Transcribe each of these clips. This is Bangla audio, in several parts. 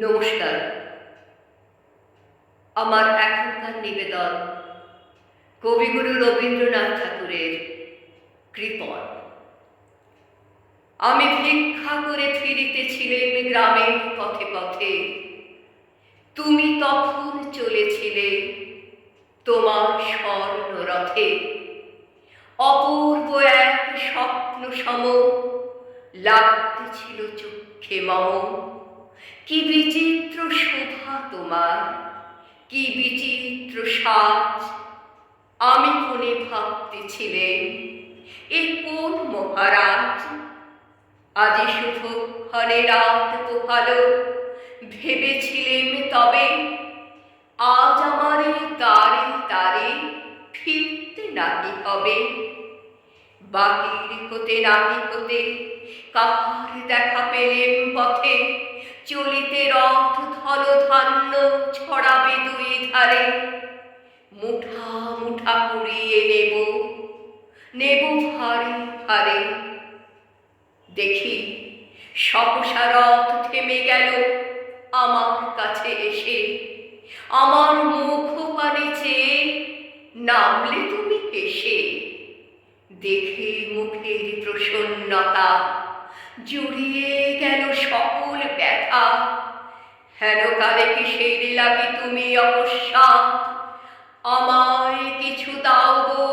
নমস্কার। আমার এখনকার নিবেদন কবিগুরু রবীন্দ্রনাথ ঠাকুরের কৃপণ। আমি ভিক্ষা করে ফিরিতেছিলেন গ্রামের পথে পথে, তুমি তখন চলেছিলে তোমার স্বর্ণরথে। অপূর্ব এক স্বপ্ন সম লাগতেছিল চক্ষে মম। কি বিচিত্র শোভা তোমার, কি বিচিত্র সাজ। আমি মনে ভাবতেছিলেন এ কোন মহারাজ। আজি শুভক্ষণে রাত পোহালো, ভেবেছিলেন তবে আজ আমারে দ্বারে দ্বারে ফিরতে নাহি হবে। বাহির হতে নাহি হতে কাহার দেখা পেলেন পথে, চলিতে রথ ধল ধান্য ছড়াবে দুই ধারে। মুঠা মুঠা কুড়িয়ে নেব, নেব ভারে ভারে। দেখি সহসা রথ থেমে গেল আমার কাছে এসে। আমার মুখ পানে চেয়ে নামলে তুমি হেসে। দেখে মুখের প্রসন্নতা জুড়িয়ে গেল সকল ব্যথা। হেন কালে কিসের লাগি তুমি অকস্মাৎ আমায় কিছু দাও গো,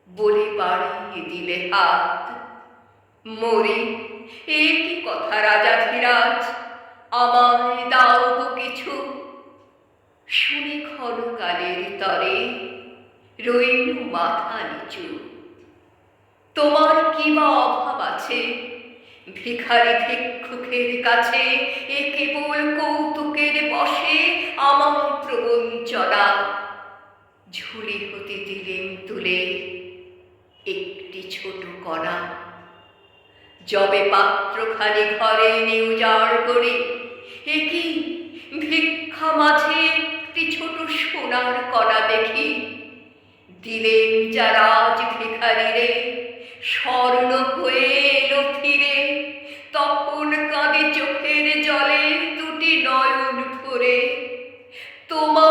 বলে বাড়িয়ে দিলে হাত। মরি, এ কি কথা রাজাধিরাজ, আমায় দাও গো কিছু। শুনে ক্ষণকালের তরে রইল মাথা নিচু। তোমার কি বা অভাব আছে ভিখারি ভিক্ষুকের কাছে? এ কেবল কৌতুকের বশে আমায় প্রবঞ্চনা। ঝুলি হতে দিলেন তুলে একটি ছোট কণা। যবে পাত্রখানি ঘরে নিউজাড় করে, এ কি ভিক্ষা মাঝে একটি ছোট সোনার কণা দেখি। দিলেন যারা আজ ভিখারিরে, স্বর্ণ হয়ে এলো ফিরে। তখন কাঁদে চোখের জলে দুটি নয়ন ভরে। তোমার